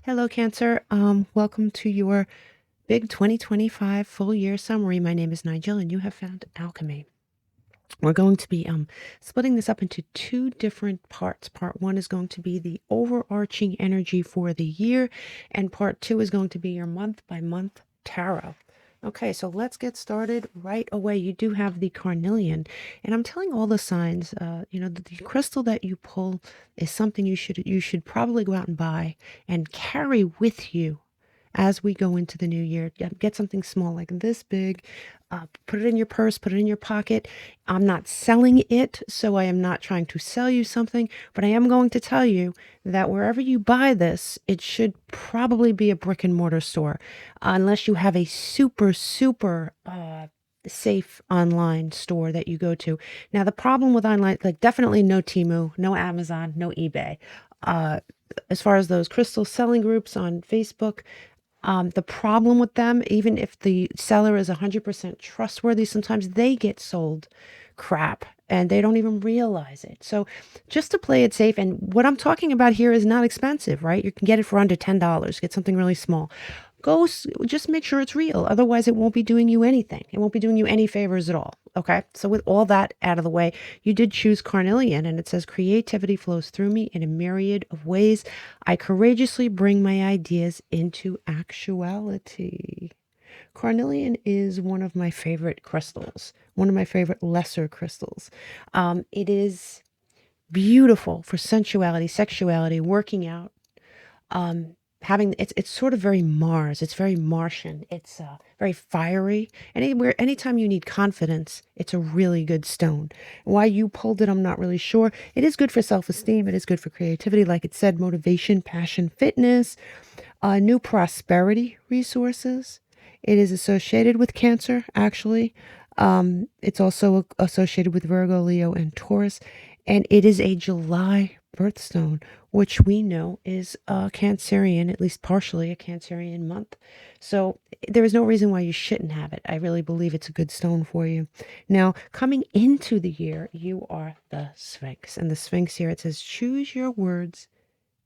Hello, Cancer. Welcome to your big 2025 full year summary. My name is Nigel, and you have found Alchemy. We're going to be splitting this up into two different parts. Part one is going to be the overarching energy for the year, and part two is going to be your month by month tarot. Okay, so let's get started right away. You do have the carnelian, and I'm telling all the signs, the crystal that you pull is something you should probably go out and buy and carry with you as we go into the new year. Get something small like this big, put it in your purse, put it in your pocket. I'm not selling it, so I am not trying to sell you something, but I am going to tell you that wherever you buy this, it should probably be a brick and mortar store, unless you have a super safe online store that you go to. Now, the problem with online, like definitely no Temu, no Amazon, no eBay. Uh, as far as those crystal selling groups on Facebook, the problem with them, even if the seller is 100% trustworthy, sometimes they get sold crap and they don't even realize it. So just to play it safe, and what I'm talking about here is not expensive, right? You can get it for under $10, get something really small. Just make sure it's real. Otherwise, it won't be doing you anything. It won't be doing you any favors at all. Okay. So with all that out of the way, you did choose carnelian, and it says creativity flows through me in a myriad of ways. I courageously bring my ideas into actuality. Carnelian is one of my favorite crystals, one of my favorite lesser crystals. It is beautiful for sensuality, sexuality, working out, having it's sort of very Mars. It's very Martian. It's very fiery. Anytime you need confidence, it's a really good stone. Why you pulled it, I'm not really sure. It is good for self-esteem. It is good for creativity, like it said, motivation, passion, fitness, new prosperity resources. It is associated with Cancer, actually. It's also associated with Virgo, Leo, and Taurus, and it is a July birthstone, which we know is a Cancerian, at least partially a Cancerian month. So there is no reason why you shouldn't have it. I really believe it's a good stone for you. Now, coming into the year, you are the Sphinx. And the Sphinx here, it says, choose your words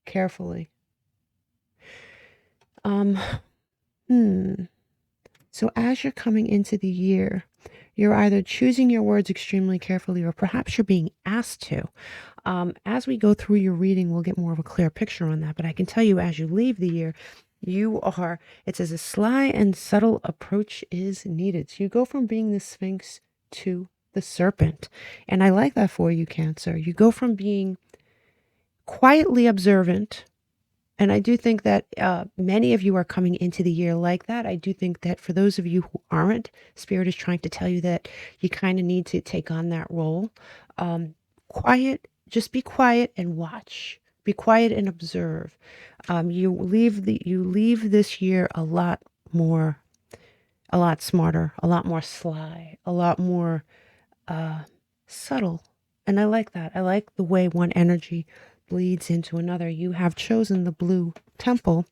carefully. Um, hmm. So as you're coming into the year, you're either choosing your words extremely carefully, or perhaps you're being asked to. As we go through your reading, we'll get more of a clear picture on that. But I can tell you, as you leave the year, it says a sly and subtle approach is needed. So you go from being the Sphinx to the serpent. And I like that for you, Cancer. You go from being quietly observant, and I do think that many of you are coming into the year like that. I do think that for those of you who aren't, Spirit is trying to tell you that you kind of need to take on that role. Just be quiet and watch. Be quiet and observe. You leave this year a lot smarter, a lot more sly, a lot more subtle. And I like that. I like the way one energy bleeds into another. You have chosen the blue temple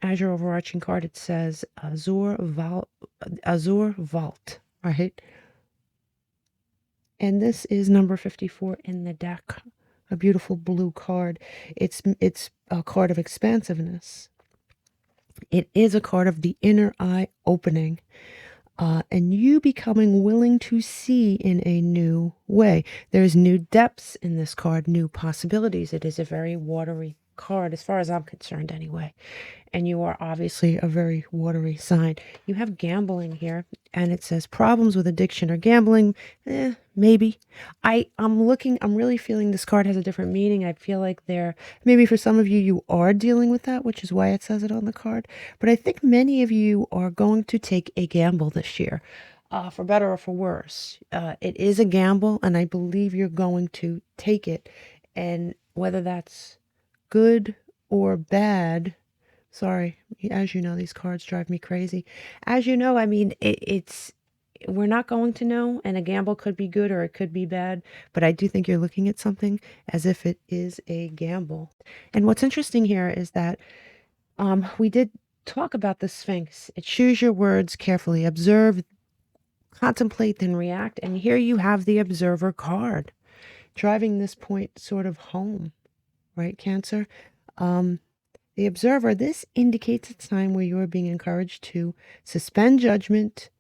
as your overarching card. It says Azure Vault, right? And this is number 54 in the deck. A beautiful blue card. It's a card of expansiveness. It is a card of the inner eye opening. And you becoming willing to see in a new way. There's new depths in this card, new possibilities. It is a very watery card, as far as I'm concerned anyway. And you are obviously a very watery sign. You have gambling here, and it says problems with addiction or gambling. Maybe. I'm really feeling this card has a different meaning. I feel like maybe for some of you, you are dealing with that, which is why it says it on the card. But I think many of you are going to take a gamble this year, for better or for worse. It is a gamble, and I believe you're going to take it. And whether that's good or bad, sorry, as you know, these cards drive me crazy. As you know, I mean, we're not going to know, and a gamble could be good or it could be bad, but I do think you're looking at something as if it is a gamble. And what's interesting here is that we did talk about the Sphinx. Choose your words carefully, observe, contemplate, then react. And here you have the observer card, driving this point sort of home, right, Cancer? The observer, this indicates a time where you are being encouraged to suspend judgment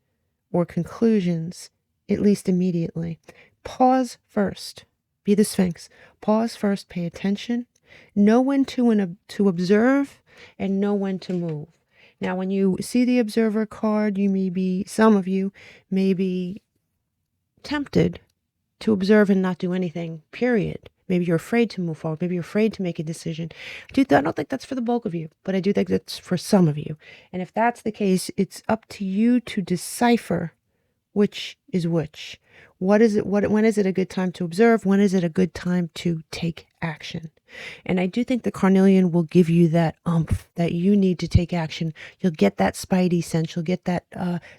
or conclusions, at least immediately. Pause first. Be the Sphinx. Pause first, pay attention, know when to observe, and know when to move. Now, when you see the observer card, some of you may be tempted to observe and not do anything, period. Maybe you're afraid to move forward. Maybe you're afraid to make a decision. I don't think that's for the bulk of you, but I do think that's for some of you. And if that's the case, it's up to you to decipher which is which. When is it a good time to observe? When is it a good time to take action? And I do think the carnelian will give you that oomph that you need to take action. You'll get that spidey sense. You'll get that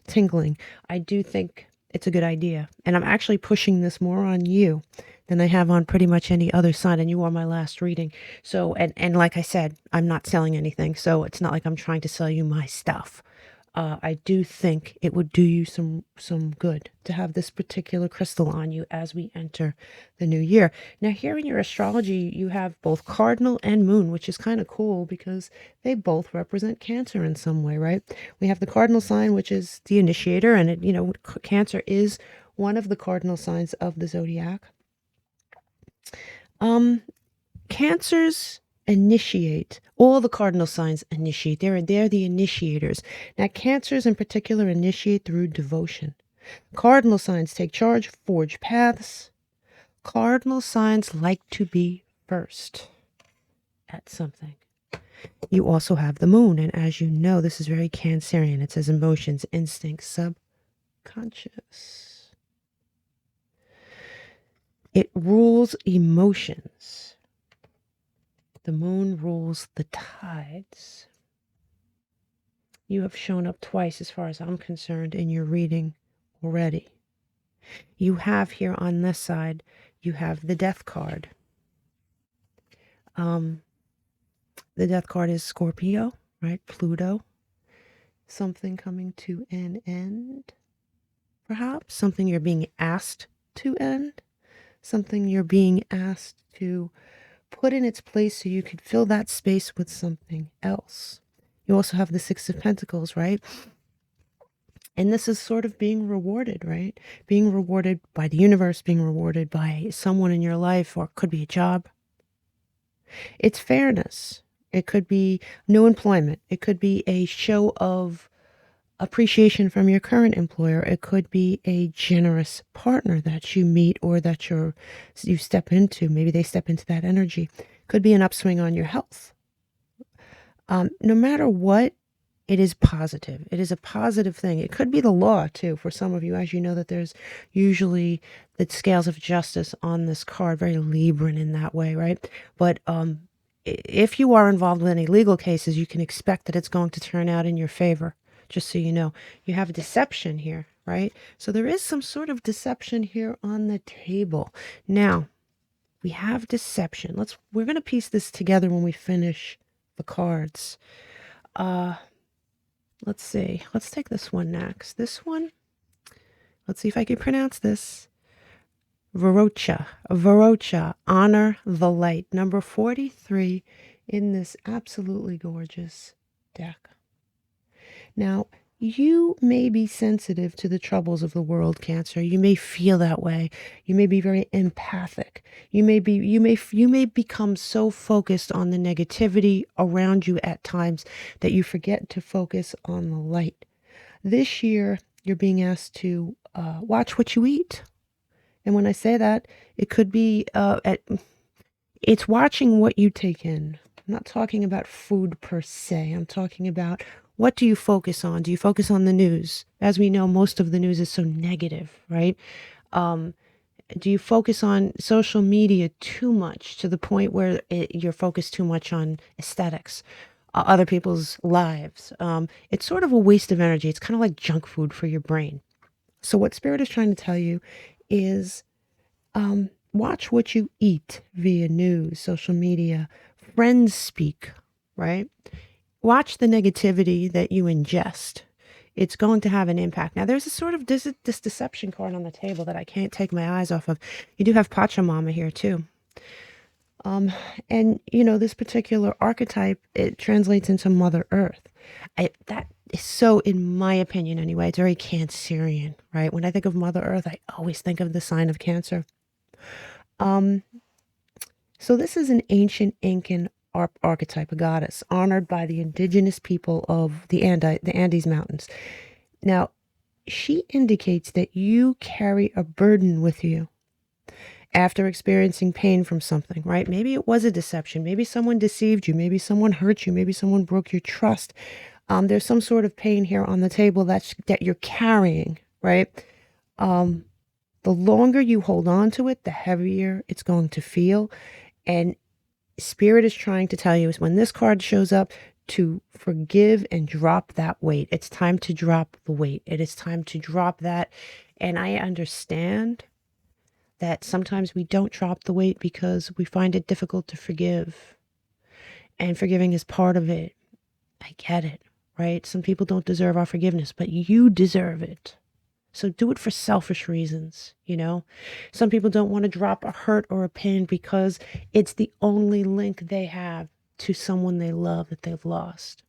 tingling. I do think it's a good idea. And I'm actually pushing this more on you than I have on pretty much any other sign. And you are my last reading. So, and like I said, I'm not selling anything. So it's not like I'm trying to sell you my stuff. I do think it would do you some good to have this particular crystal on you as we enter the new year. Now, here in your astrology, you have both cardinal and moon, which is kind of cool because they both represent Cancer in some way, right? We have the cardinal sign, which is the initiator, and Cancer is one of the cardinal signs of the zodiac. Cancers initiate. All the cardinal signs initiate. They're the initiators. Now, Cancers in particular initiate through devotion. Cardinal signs take charge, forge paths. Cardinal signs like to be first at something. You also have the moon, and as you know, this is very Cancerian. It says emotions, instincts, subconscious. It rules emotions. The moon rules the tides. You have shown up twice, as far as I'm concerned, in your reading already. You have here on this side, you have the death card. The death card is Scorpio, right? Pluto. Something coming to an end, perhaps. Something you're being asked to end. Something you're being asked to put in its place so you could fill that space with something else. You also have the Six of Pentacles, right? And this is sort of being rewarded, right? Being rewarded by the universe, being rewarded by someone in your life, or it could be a job. It's fairness. It could be new employment. It could be a show of appreciation from your current employer. It could be a generous partner that you meet or that you step into. Maybe they step into that energy. Could be an upswing on your health. No matter what, it is positive. It is a positive thing. It could be the law too for some of you, as you know that there's usually the scales of justice on this card, very Libran in that way, right? But if you are involved with any legal cases, you can expect that it's going to turn out in your favor. Just so you know, you have deception here, right? So there is some sort of deception here on the table. Now, we have deception. We're going to piece this together when we finish the cards. Let's see. Let's take this one next. This one, let's see if I can pronounce this. Varocha, honor the light. Number 43 in this absolutely gorgeous deck. Now, you may be sensitive to the troubles of the world, Cancer. You may feel that way. You may be very empathic. You may become so focused on the negativity around you at times that you forget to focus on the light. This year, you're being asked to watch what you eat. And when I say that, it could be it's watching what you take in. I'm not talking about food per se. I'm talking about, what do you focus on? Do you focus on the news? As we know, most of the news is so negative, right? Do you focus on social media too much to the point where you're focused too much on aesthetics, other people's lives? It's sort of a waste of energy. It's kind of like junk food for your brain. So what Spirit is trying to tell you is watch what you eat via news, social media, friends speak, right? Watch the negativity that you ingest. It's going to have an impact. Now, there's a sort of this deception card on the table that I can't take my eyes off of. You do have Pachamama here, too. And this particular archetype, it translates into Mother Earth. That is so, in my opinion anyway, it's very Cancerian, right? When I think of Mother Earth, I always think of the sign of Cancer. So this is an ancient Incan archetype, a goddess, honored by the indigenous people of the Andes Mountains. Now, she indicates that you carry a burden with you after experiencing pain from something, right? Maybe it was a deception. Maybe someone deceived you. Maybe someone hurt you. Maybe someone broke your trust. There's some sort of pain here on the table that you're carrying, right? The longer you hold on to it, the heavier it's going to feel. And Spirit is trying to tell you is when this card shows up, to forgive and drop that weight. It's time to drop the weight. It is time to drop that. And I understand that sometimes we don't drop the weight because we find it difficult to forgive. And forgiving is part of it. I get it, right? Some people don't deserve our forgiveness, but you deserve it. So do it for selfish reasons, Some people don't want to drop a hurt or a pain because it's the only link they have to someone they love that they've lost.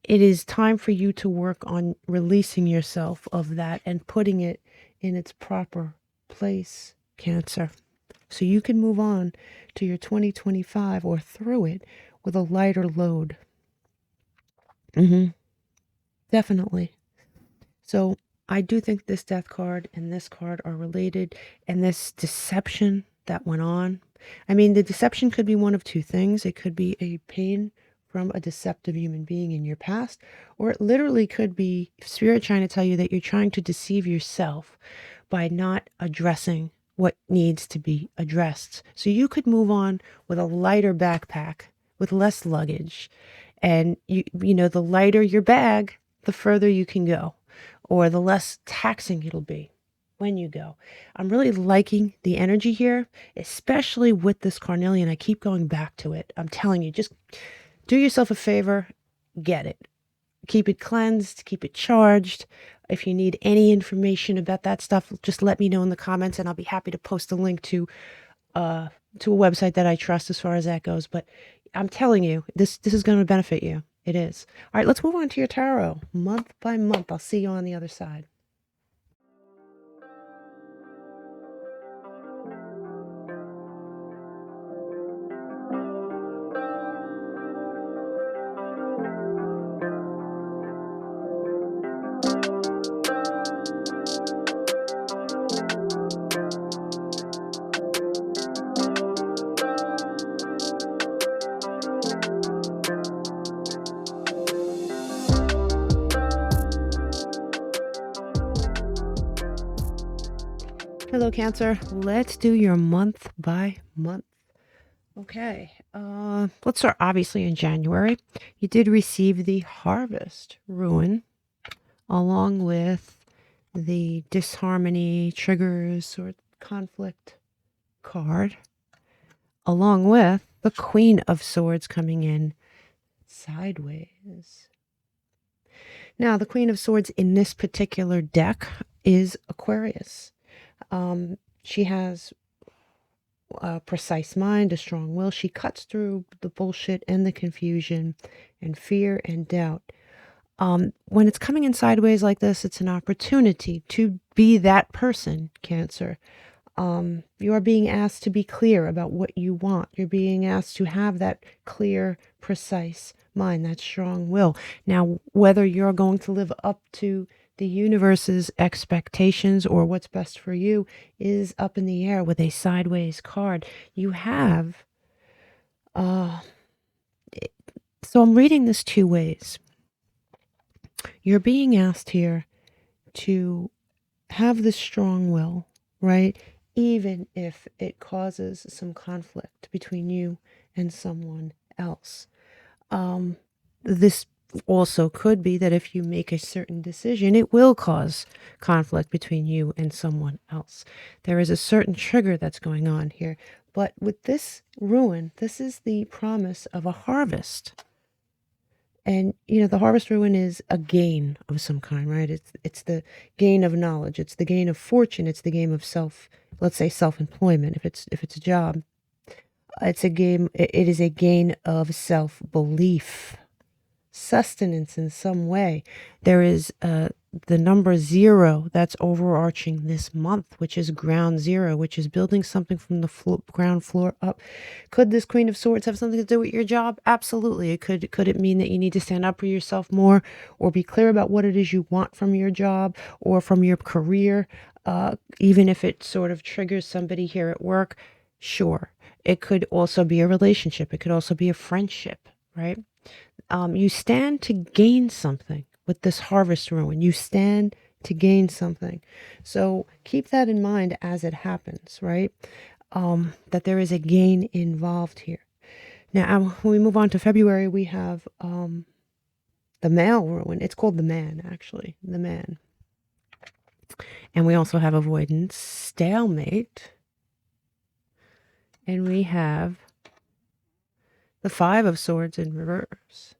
It is time for you to work on releasing yourself of that and putting it in its proper place, Cancer. So you can move on to your 2025 or through it with a lighter load. Definitely. So I do think this death card and this card are related, and this deception that went on. I mean, the deception could be one of two things. It could be a pain from a deceptive human being in your past, or it literally could be Spirit trying to tell you that you're trying to deceive yourself by not addressing what needs to be addressed. So you could move on with a lighter backpack, with less luggage. And the lighter your bag, the further you can go, or the less taxing it'll be when you go. I'm really liking the energy here, especially with this carnelian. I keep going back to it. I'm telling you, just do yourself a favor, get it. Keep it cleansed, keep it charged. If you need any information about that stuff, just let me know in the comments, and I'll be happy to post a link to a website that I trust as far as that goes. But I'm telling you, this is going to benefit you. It is. All right, let's move on to your tarot month by month. I'll see you on the other side. Hello, Cancer. Let's do your month by month. Okay, let's start obviously in January. You did receive the Harvest Ruin along with the Disharmony, Triggers, or Conflict card, along with the Queen of Swords coming in sideways. Now, the Queen of Swords in this particular deck is Aquarius. She has a precise mind, a strong will. She cuts through the bullshit and the confusion and fear and doubt. When it's coming in sideways like this, it's an opportunity to be that person, Cancer. You are being asked to be clear about what you want. You're being asked to have that clear, precise mind, that strong will. Now, whether you're going to live up to the universe's expectations or what's best for you is up in the air with a sideways card. You have, so I'm reading this two ways. You're being asked here to have this strong will, right? Even if it causes some conflict between you and someone else. This also could be that if you make a certain decision, it will cause conflict between you and someone else. There is a certain trigger that's going on here. But with this ruin, this is the promise of a harvest. And, the harvest ruin is a gain of some kind, right? It's the gain of knowledge. It's the gain of fortune. It's the gain of let's say self-employment, if it's a job. It's a game. It is a gain of self-belief, sustenance in some way. There is the number 0 that's overarching this month, which is ground zero, which is building something from the ground floor up. Could this Queen of Swords have something to do with your job? Absolutely. It could. Could it mean that you need to stand up for yourself more, or be clear about what it is you want from your job or from your career? Even if it sort of triggers somebody here at work, sure. It could also be a relationship. It could also be a friendship, right? You stand to gain something with this harvest ruin. You stand to gain something. So keep that in mind as it happens, right? That there is a gain involved here. Now, when we move on to February, we have the male ruin. It's called the man, actually, the man. And we also have avoidance, stalemate. And we have the 5 of Swords in reverse.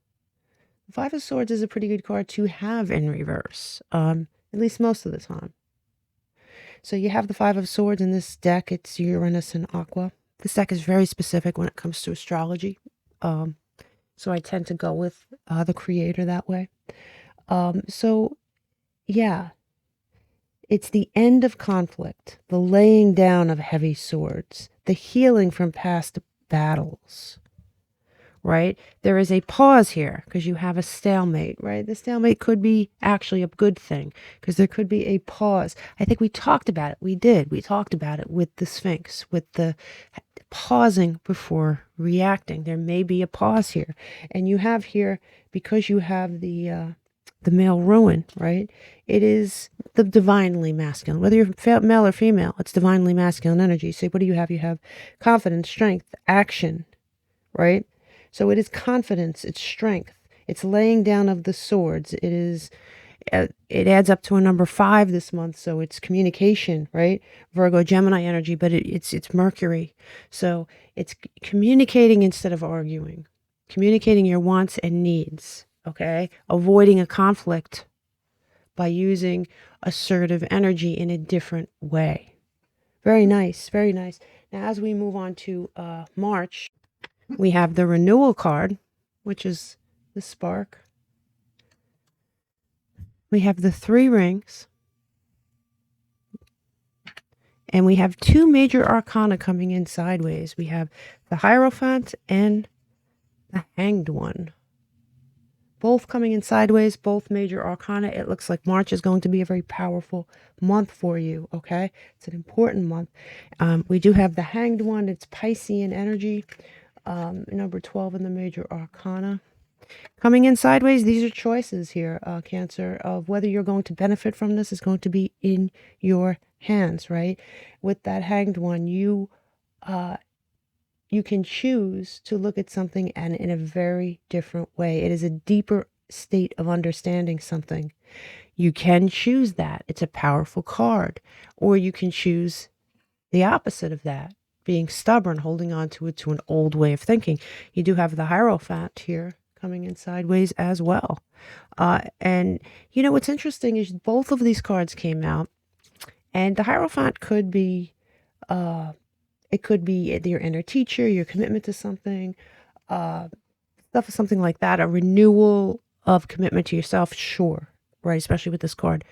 The 5 of Swords is a pretty good card to have in reverse, at least most of the time. So you have the 5 of Swords in this deck. It's Uranus and Aqua. This deck is very specific when it comes to astrology. So I tend to go with the creator that way. So, yeah. It's the end of conflict, the laying down of heavy swords, the healing from past battles, right? There is a pause here because you have a stalemate, right? The stalemate could be actually a good thing because there could be a pause. I think we talked about it. We did. We talked about it with the Sphinx, with the pausing before reacting. There may be a pause here. And you have here, because you have the male ruin, right? It is the divinely masculine. Whether you're male or female, it's divinely masculine energy. So what do you have? You have confidence, strength, action, right? So it is confidence, it's strength, it's laying down of the swords. It is, it adds up to a number 5 this month. So it's communication, right? Virgo, Gemini energy, but it's Mercury. So it's communicating instead of arguing, communicating your wants and needs. Okay, avoiding a conflict by using assertive energy in a different way. Very nice, very nice. Now, as we move on to March, we have the renewal card, which is the spark. We have the 3 rings. And we have 2 major arcana coming in sideways. We have the Hierophant and the Hanged One. Both coming in sideways, both major arcana. It looks like March is going to be a very powerful month for you, okay? It's an important month. We do have the Hanged One. It's Piscean energy, number 12 in the major arcana. Coming in sideways, these are choices here, Cancer, of whether you're going to benefit from this is going to be in your hands, right? With that Hanged One, you can choose to look at something and in a very different way. It is a deeper state of understanding something. You can choose that. It's a powerful card. Or you can choose the opposite of that, being stubborn, holding on to it, to an old way of thinking. You do have the Hierophant here coming in sideways as well. And, you know, what's interesting is both of these cards came out, and the Hierophant could be... it could be your inner teacher, your commitment to something, something like that, a renewal of commitment to yourself, sure, right? Especially with this card.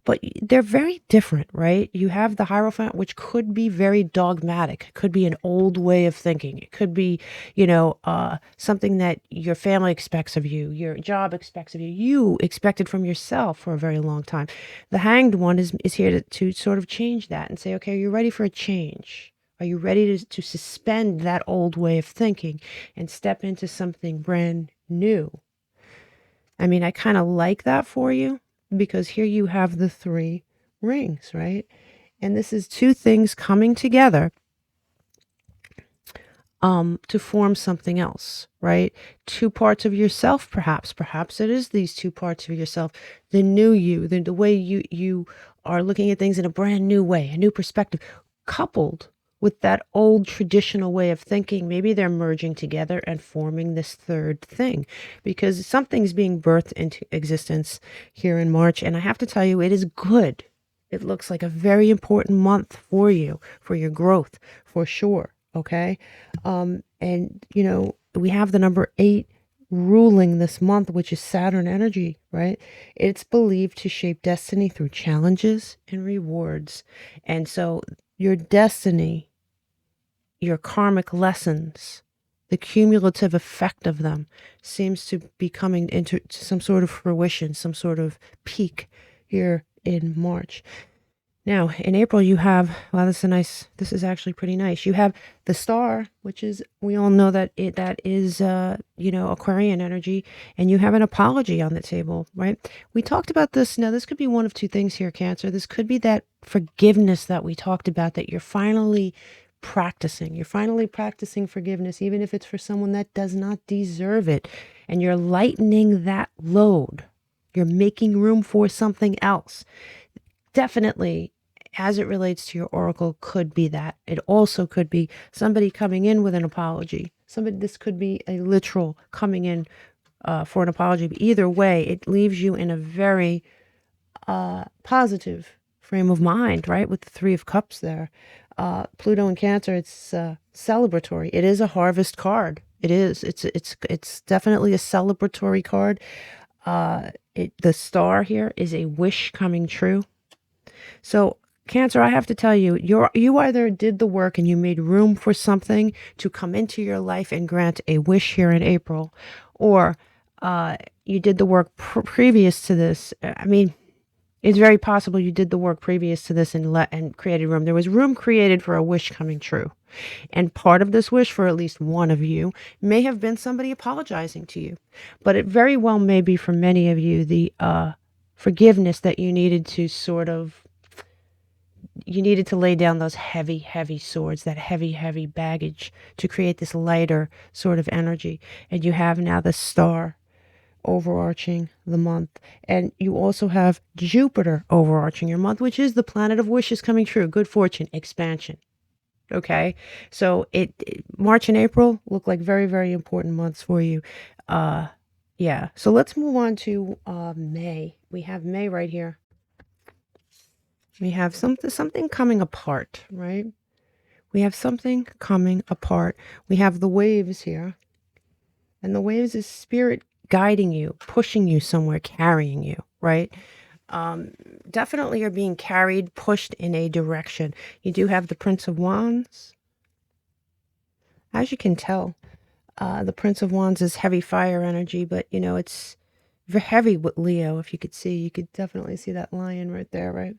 But they're very different, right? You have the Hierophant, which could be very dogmatic. It could be an old way of thinking. It could be, you know, something that your family expects of you, your job expects of you, you expected from yourself for a very long time. The Hanged One is here to sort of change that and say, okay, are you ready for a change? Are you ready to suspend that old way of thinking and step into something brand new? I mean, I kind of like that for you because here you have the 3 rings, right? And this is 2 things coming together to form something else, right? 2 parts of yourself, perhaps. Perhaps it is these 2 parts of yourself. The new you, the way you are looking at things in a brand new way, a new perspective, coupled with that old traditional way of thinking. Maybe they're merging together and forming this 3rd thing because something's being birthed into existence here in March. And I have to tell you, it is good. It looks like a very important month for you, for your growth, for sure. okay? And, you know, we have the number 8 ruling this month, which is Saturn energy, right? It's believed to shape destiny through challenges and rewards. And so your destiny, your karmic lessons, the cumulative effect of them seems to be coming into some sort of fruition, some sort of peak here in March. Now, in April, you have, wow, this is actually pretty nice. You have the star, which is, we all know that that is, you know, Aquarian energy, and you have an apology on the table, right? We talked about this. Now, this could be one of two things here, Cancer. This could be that forgiveness that we talked about, that you're finally practicing. You're finally practicing forgiveness, even if it's for someone that does not deserve it, and you're lightening that load. You're making room for something else. Definitely, as it relates to your oracle, could be that. It also could be somebody coming in with an apology. This could be a literal coming in for an apology. But either way, it leaves you in a very positive frame of mind, right? With the 3 of Cups there. Pluto and Cancer, it's celebratory. It is a harvest card. It is. It's definitely a celebratory card. The star here is a wish coming true. So, Cancer, I have to tell you, you either did the work and you made room for something to come into your life and grant a wish here in April, or you did the work previous to this. I mean, it's very possible you did the work previous to this and created room. There was room created for a wish coming true. And part of this wish for at least one of you may have been somebody apologizing to you. But it very well may be for many of you the forgiveness that you needed to lay down those heavy, heavy swords, that heavy, heavy baggage to create this lighter sort of energy. And you have now the star overarching the month. And you also have Jupiter overarching your month, which is the planet of wishes coming true, good fortune, expansion. Okay. So March and April look like very, very important months for you. Yeah. So let's move on to May. We have May right here. We have something coming apart, right? We have something coming apart. We have the waves here. And the waves is spirit guiding you, pushing you somewhere, carrying you, right? Definitely you're being carried, pushed in a direction. You do have the Prince of Wands. As you can tell, the Prince of Wands is heavy fire energy, but, you know, it's heavy with Leo. If you could see, you could definitely see that lion right there, right?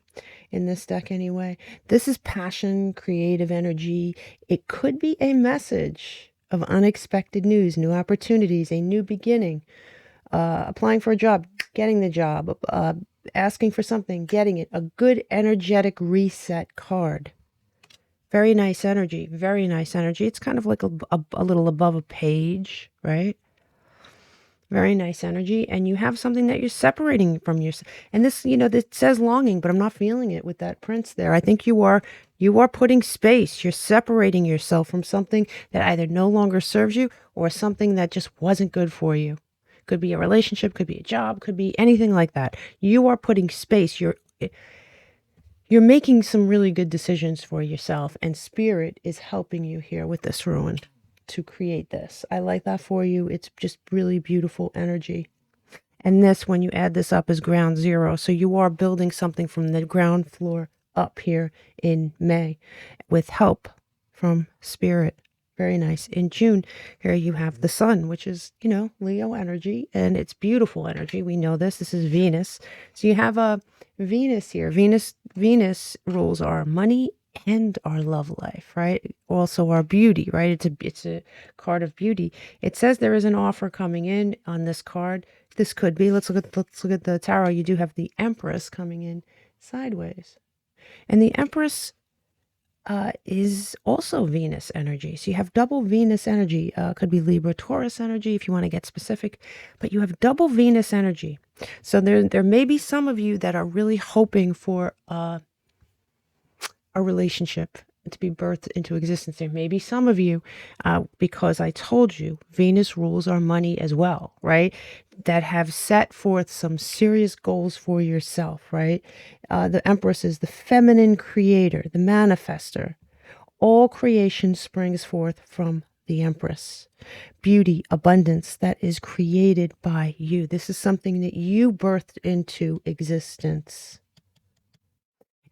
In this deck anyway. This is passion, creative energy. It could be a message of unexpected news, new opportunities, a new beginning, applying for a job, getting the job, asking for something, getting it. A good energetic reset card. Very nice energy. Very nice energy. It's kind of like a little above a page, right? Very nice energy. And you have something that you're separating from yourself. And this, you know, that says longing, but I'm not feeling it with that prince there. I think you are putting space. You're separating yourself from something that either no longer serves you or something that just wasn't good for you. Could be a relationship, could be a job, could be anything like that. You are putting space. You're making some really good decisions for yourself, and spirit is helping you here with this ruin to create this. I like that for you. It's just really beautiful energy. And this, when you add this up, is ground zero. So you are building something from the ground floor up here in May with help from spirit. Very nice. In June, here you have the sun, which is, you know, Leo energy, and it's beautiful energy. We know this. This is Venus. So you have a Venus here. Venus rules our money and our love life, right? Also our beauty, right? It's a card of beauty. It says there is an offer coming in on this card. This could be. Let's look at the tarot. You do have the Empress coming in sideways, and the Empress is also Venus energy. So you have double Venus energy. Could be Libra, Taurus energy if you want to get specific, but you have double Venus energy. So there may be some of you that are really hoping for a relationship to be birthed into existence. There may be some of you, because I told you, Venus rules our money as well, right? That have set forth some serious goals for yourself, right? The Empress is the feminine creator, the manifester. All creation springs forth from the Empress. Beauty, abundance that is created by you. This is something that you birthed into existence.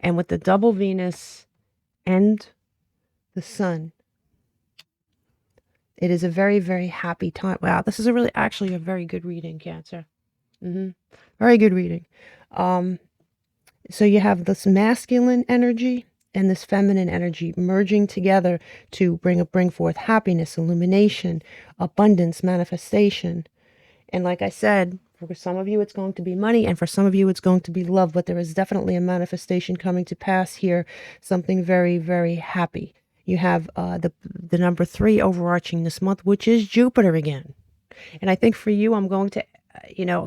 And with the double Venus and the Sun, it is a very, very happy time. Wow, this is actually a very good reading, Cancer. Very good reading. So you have this masculine energy and this feminine energy merging together to bring forth happiness, illumination, abundance, manifestation. And like I said, for some of you it's going to be money, and for some of you it's going to be love, but there is definitely a manifestation coming to pass here, something very, very happy. You have the number 3 overarching this month, which is Jupiter again. And I think for you, I'm going to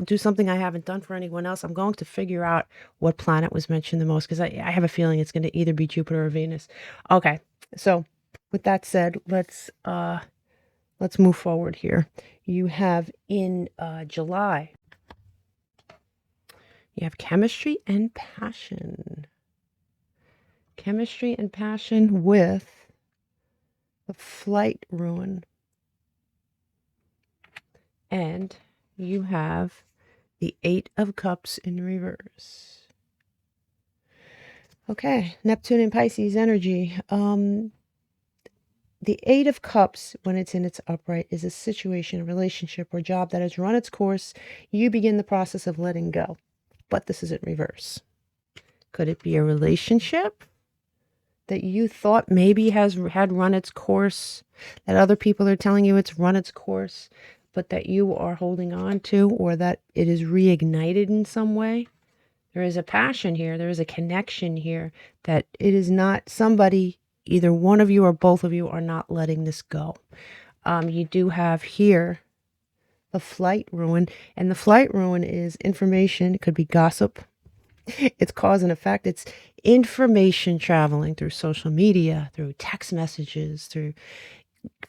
do something I haven't done for anyone else. I'm going to figure out what planet was mentioned the most, because I have a feeling it's going to either be Jupiter or Venus. Okay, so with that said, let's move forward here. You have in July, you have chemistry and passion. Chemistry and passion with the flight ruin. And you have the 8 of Cups in reverse. Okay, Neptune and Pisces energy. The 8 of Cups, when it's in its upright, is a situation, a relationship, or job that has run its course. You begin the process of letting go. But this is in reverse. Could it be a relationship that you thought maybe had run its course, that other people are telling you it's run its course, but that you are holding on to, or that it is reignited in some way? There is a passion here. There is a connection here that it is not somebody, either one of you or both of you are not letting this go. You do have here the flight ruin, and the flight ruin is information. It could be gossip. It's cause and effect. It's information traveling through social media, through text messages, through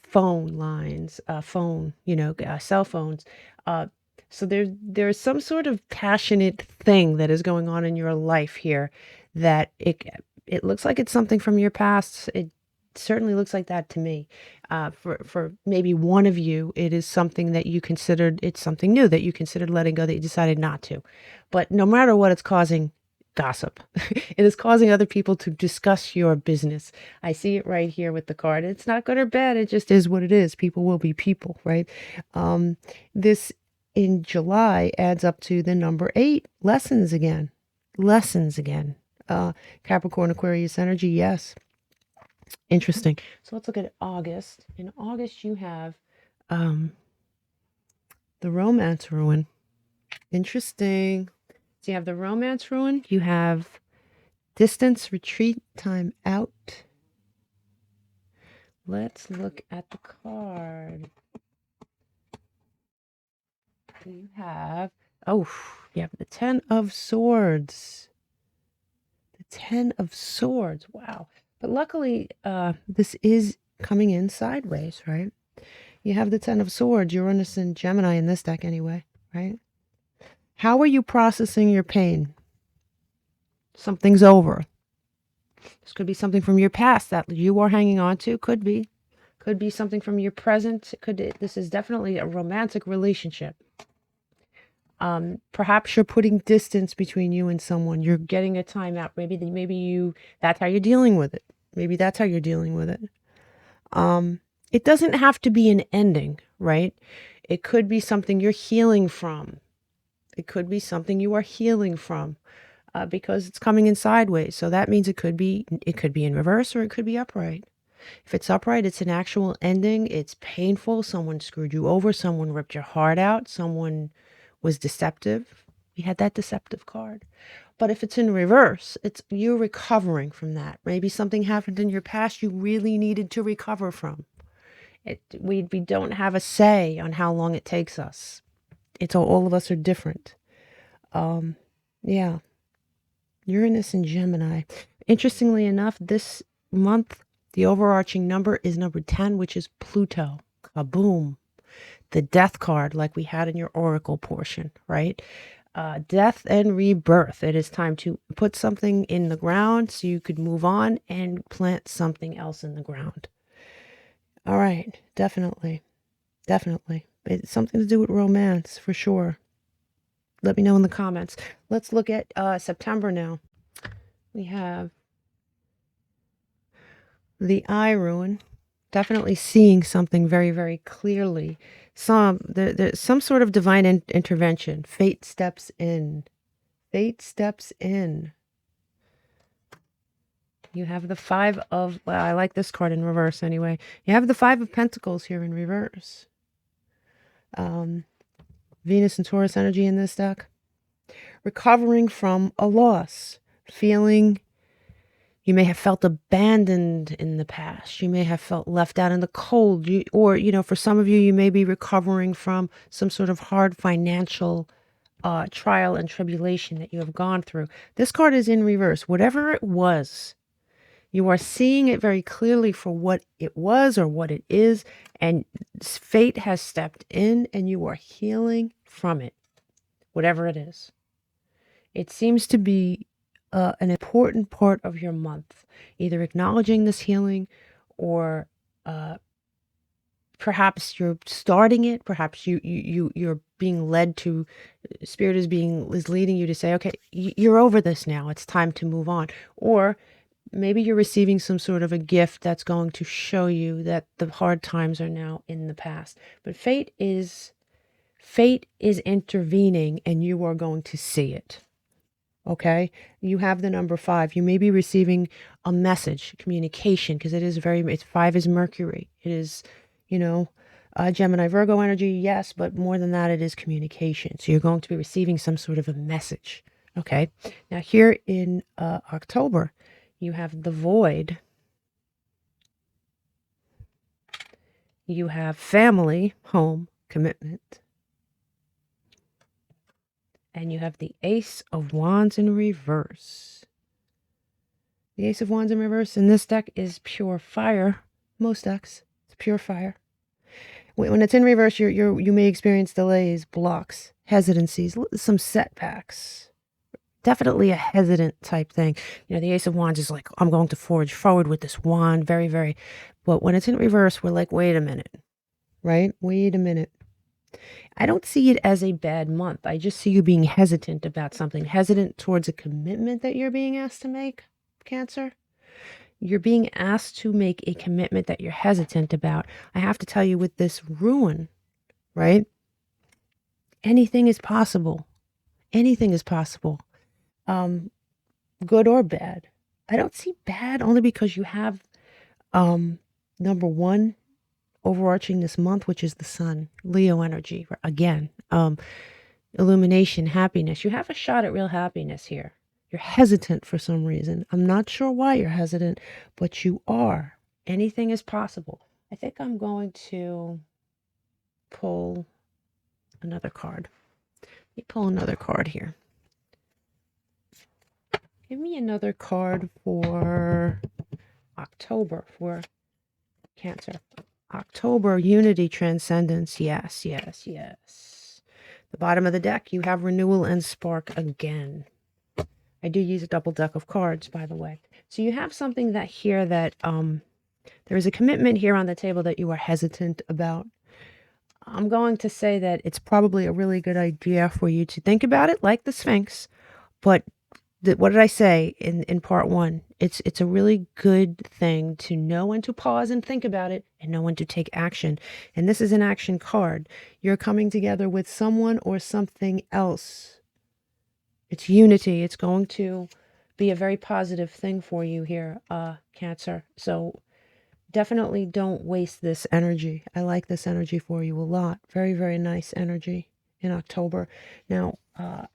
phone lines, cell phones. So there's some sort of passionate thing that is going on in your life here that it looks like it's something from your past. It certainly looks like that to me. For maybe one of you, it is something that you considered, it's something new that you considered letting go that you decided not to. But no matter what, it's causing gossip. It is causing other people to discuss your business. I see it right here with the card. It's not good or bad. It just is what it is. People will be people, right? This in July adds up to the number 8, lessons again. Lessons again. Capricorn, Aquarius energy, yes. Interesting. So let's look at August. In August, you have the romance ruin. Interesting. So you have the romance ruin. You have distance, retreat, time out. Let's look at the card. You have the 10 of Swords. The 10 of Swords. Wow. But luckily, this is coming in sideways, right? You have the 10 of Swords, Uranus and Gemini in this deck anyway, right? How are you processing your pain? Something's over. This could be something from your past that you are hanging on to. Could be. Could be something from your present. This is definitely a romantic relationship. Perhaps you're putting distance between you and someone. You're getting a timeout. Maybe that's how you're dealing with it. Maybe that's how you're dealing with it. It doesn't have to be an ending, right? It could be something you're healing from. It could be something you are healing from, because it's coming in sideways. So that means it could be in reverse, or it could be upright. If it's upright, it's an actual ending. It's painful. Someone screwed you over. Someone ripped your heart out. Someone was deceptive. We had that deceptive card. But if it's in reverse, it's you recovering from that. Maybe something happened in your past you really needed to recover from. We don't have a say on how long it takes us. It's all of us are different. Yeah. Uranus and Gemini. Interestingly enough, this month, the overarching number is number 10, which is Pluto. Kaboom. The death card, like we had in your oracle portion, right? death and rebirth. It is time to put something in the ground so you could move on and plant something else in the ground. All right, definitely. Definitely. It's something to do with romance, for sure. Let me know in the comments. Let's look at September now. We have the eye ruin. Definitely seeing something very, very clearly. There's some sort of divine intervention. Fate steps in. Fate steps in. You have the well, I like this card in reverse anyway. You have the Five of Pentacles here in reverse. Venus and Taurus energy in this deck. Recovering from a loss. Feeling, you may have felt abandoned in the past. You may have felt left out in the cold. Or, for some of you, you may be recovering from some sort of hard financial trial and tribulation that you have gone through. This card is in reverse. Whatever it was, you are seeing it very clearly for what it was or what it is, and fate has stepped in and you are healing from it, whatever it is. It seems to be an important part of your month, either acknowledging this healing or perhaps you're starting it, perhaps you're being led to, spirit is leading you to say, okay, you're over this now, it's time to move on. Or maybe you're receiving some sort of a gift that's going to show you that the hard times are now in the past. But fate is intervening and you are going to see it. Okay? You have the number 5. You may be receiving a message, communication, because it's 5 is Mercury. It is, Gemini, Virgo energy, yes, but more than that, it is communication. So you're going to be receiving some sort of a message. Okay? Now here in October, you have the Void. You have family, home, commitment. And you have the Ace of Wands in reverse. The Ace of Wands in reverse in this deck is pure fire. Most decks, it's pure fire. When it's in reverse, you may experience delays, blocks, hesitancies, some setbacks. Definitely a hesitant type thing. The Ace of Wands is like, I'm going to forge forward with this wand, very, very. But when it's in reverse, we're like, wait a minute, right? Wait a minute. I don't see it as a bad month. I just see you being hesitant about something, hesitant towards a commitment that you're being asked to make, Cancer. You're being asked to make a commitment that you're hesitant about. I have to tell you, with this ruin, right? Anything is possible. Anything is possible. Good or bad. I don't see bad only because you have number 1 overarching this month, which is the sun, Leo energy. Again, illumination, happiness. You have a shot at real happiness here. You're hesitant for some reason. I'm not sure why you're hesitant, but you are. Anything is possible. I think I'm going to pull another card. Let me pull another card here. Give me another card for October, for Cancer. October, unity, transcendence. Yes, yes, yes. The bottom of the deck, you have renewal and spark again. I do use a double deck of cards, by the way. So you have something that there is a commitment here on the table that you are hesitant about. I'm going to say that it's probably a really good idea for you to think about it like the Sphinx. But what did I say in part 1? It's a really good thing to know when to pause and think about it and know when to take action. And this is an action card. You're coming together with someone or something else. It's unity. It's going to be a very positive thing for you here, Cancer. So definitely don't waste this energy. I like this energy for you a lot. Very, very nice energy in October. Now,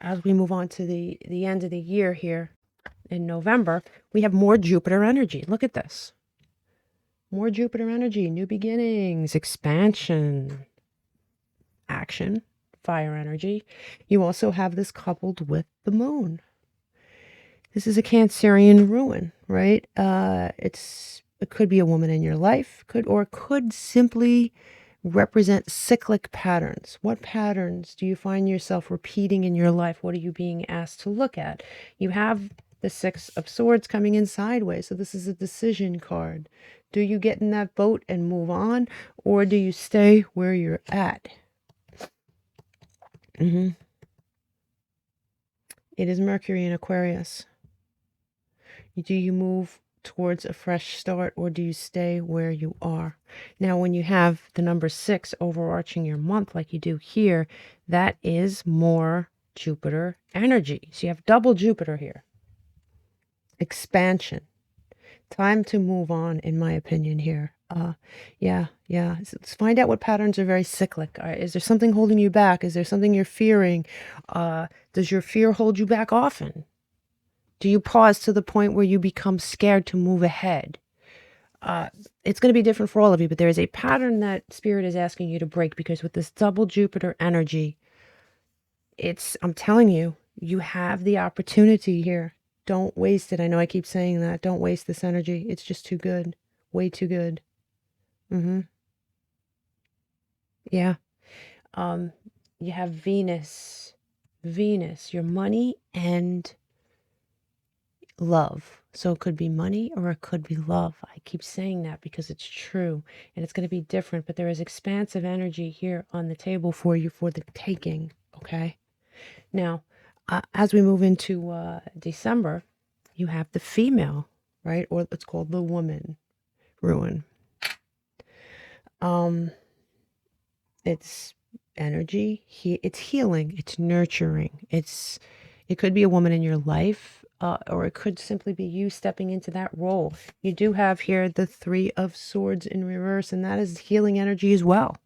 as we move on to the end of the year here in November, we have more Jupiter energy. Look at this. More Jupiter energy, new beginnings, expansion, action, fire energy. You also have this coupled with the moon. This is a Cancerian ruin, right? It could be a woman in your life, could simply represent cyclic patterns. What patterns do you find yourself repeating in your life? What are you being asked to look at? You have the Six of Swords coming in sideways. So this is a decision card. Do you get in that boat and move on, or do you stay where you're at? It is Mercury in Aquarius. Do you move towards a fresh start, or do you stay where you are? Now, when you have the number 6 overarching your month like you do here, that is more Jupiter energy. So you have double Jupiter here. Expansion. Time to move on, in my opinion, here. Yeah. Let's find out what patterns are very cyclic. Is there something holding you back? Is there something you're fearing? Does your fear hold you back often? Do you pause to the point where you become scared to move ahead? It's going to be different for all of you, but there is a pattern that Spirit is asking you to break, because with this double Jupiter energy, I'm telling you, you have the opportunity here. Don't waste it. I know I keep saying that. Don't waste this energy. It's just too good. Way too good. Yeah. You have Venus, your money and love. So it could be money or it could be love. I keep saying that because it's true, and it's going to be different, but there is expansive energy here on the table for you for the taking. Okay. Now, as we move into December, you have the female, right? Or it's called the woman ruin. It's energy. It's healing. It's nurturing. It could be a woman in your life, or it could simply be you stepping into that role. You do have here the 3 of Swords in reverse, and that is healing energy as well.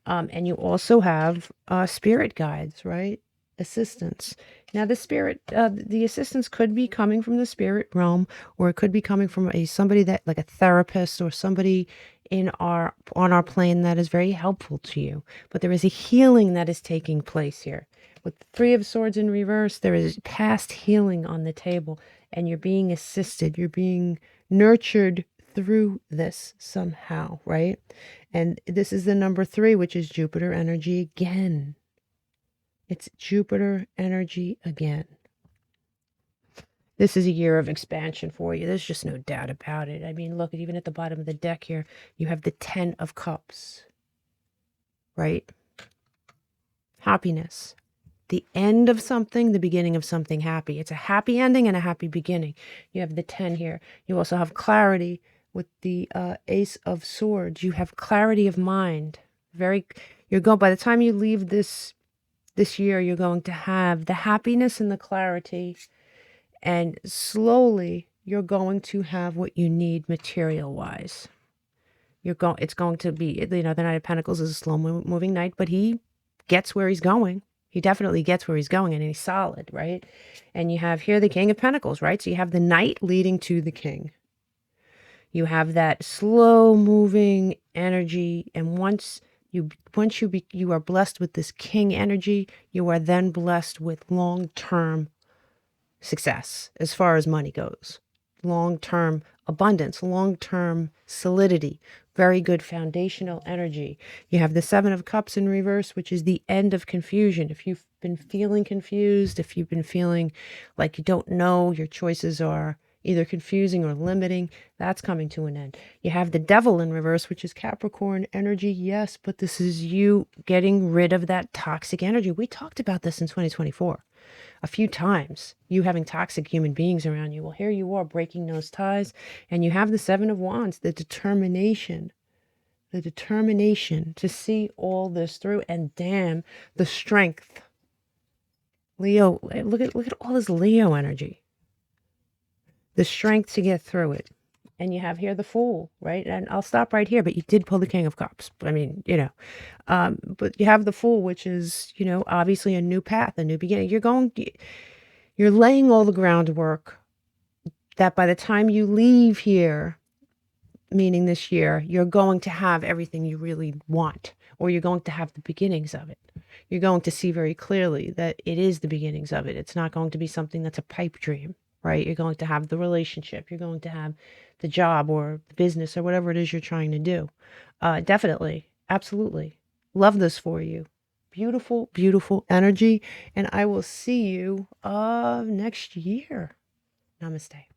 And you also have spirit guides, right? Assistance. Now, the assistance could be coming from the spirit realm, or it could be coming from somebody that, like a therapist or somebody on our plane that is very helpful to you. But there is a healing that is taking place here. With the 3 of Swords in reverse, there is past healing on the table, and you're being assisted. You're being nurtured through this somehow, right? And this is the number 3, which is Jupiter energy again. It's Jupiter energy again. This is a year of expansion for you. There's just no doubt about it. I mean, look, even at the bottom of the deck here, you have the 10 of Cups, right? Happiness. The end of something, the beginning of something happy. It's a happy ending and a happy beginning. You have the 10 here. You also have clarity with the Ace of Swords. You have clarity of mind. By the time you leave this year, you're going to have the happiness and the clarity, and slowly you're going to have what you need material-wise. It's going to be, the Knight of Pentacles is a slow-moving knight, but he gets where he's going. He definitely gets where he's going, and he's solid, right? And you have here the King of Pentacles, right? So you have the Knight leading to the King. You have that slow-moving energy, and once you are blessed with this King energy, you are then blessed with long-term success as far as money goes. Long-term abundance, long-term solidity, very good foundational energy. You have the 7 of Cups in reverse, which is the end of confusion. If you've been feeling confused, if you've been feeling like you don't know, your choices are either confusing or limiting, that's coming to an end. You have the Devil in reverse, which is Capricorn energy. Yes, but this is you getting rid of that toxic energy. We talked about this in 2024 a few times, you having toxic human beings around you. Well, here you are breaking those ties, and you have the 7 of Wands, the determination to see all this through, and damn, the strength. Leo, look at all this Leo energy. The strength to get through it. And you have here the Fool, right? And I'll stop right here, but you did pull the King of Cups. I mean, but you have the Fool, which is, obviously a new path, a new beginning. You're laying all the groundwork that by the time you leave here, meaning this year, you're going to have everything you really want, or you're going to have the beginnings of it. You're going to see very clearly that it is the beginnings of it. It's not going to be something that's a pipe dream. Right? You're going to have the relationship. You're going to have the job or the business or whatever it is you're trying to do. Definitely. Absolutely. Love this for you. Beautiful, beautiful energy. And I will see you next year. Namaste.